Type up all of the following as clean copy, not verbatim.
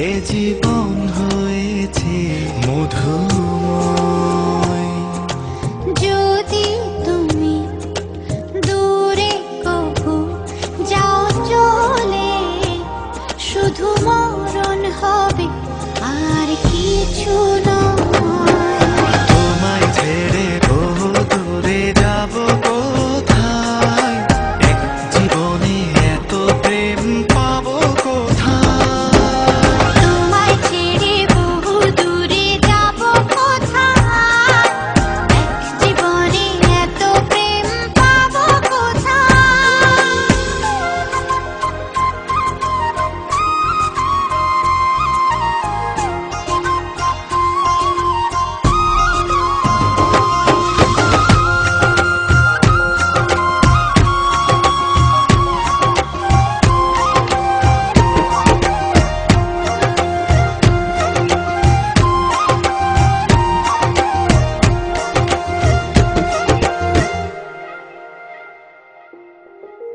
এ জীবন হয়েছে মধুময়। যদি তুমি দূরে কভু যাও চলে, শুধু মরণ হবে আর কিছু নয়। তোমায় ছেড়ে বহু দূরে যাব কোথায়, এক জীবনে এত প্রেম পাবো কোথায়। তোমায় ছেড়ে বহু দূরে যাব কোথায়, এক জীবনে এত প্রেম পাবো কোথায়।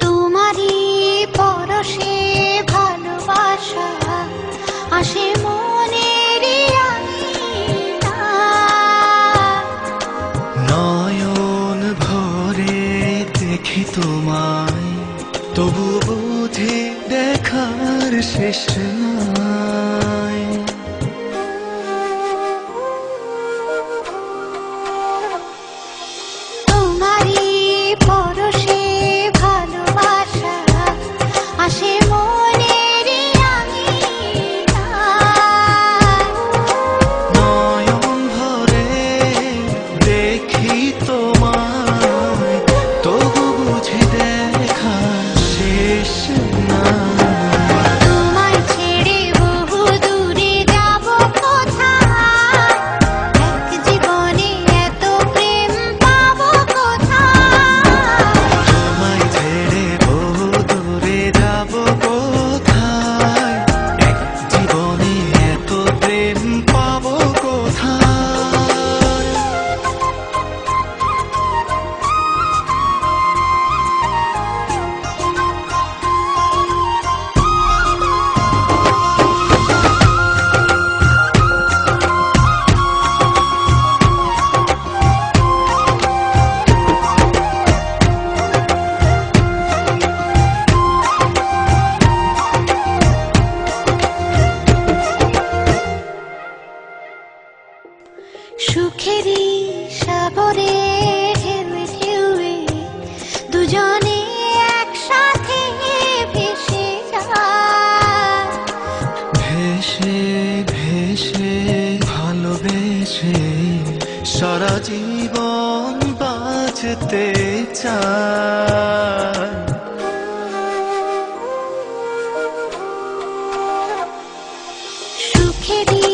তোমারই পরশে ভালোবাসা আসে মনের নয়ন ভরে দেখি তোমায়, তবু বুঝি দেখার শেষ নাই। তোমারই পরশে ভালোবাসা আসে মনের নয়ন ভরে দেখি তোমায়, তবু বুঝি দেখা শেষ নাই। তোমায় ছেড়ে বহু দূরে যাব কোথায়, এক জীবনে এত প্রেম পাবো কোথায়। তোমায় ছেড়ে বহু দূরে যাব কোথায়, এক জীবনে এত প্রেম পাবো কোথায়। সুখেরই সাগরে ঢেউয়ে ঢেউয়ে দুজনে একসাথে ভেসে যায়। ভেসে ভেসে ভালোবেসে সারা জীবন বাঁচতে চায়। সুখেরই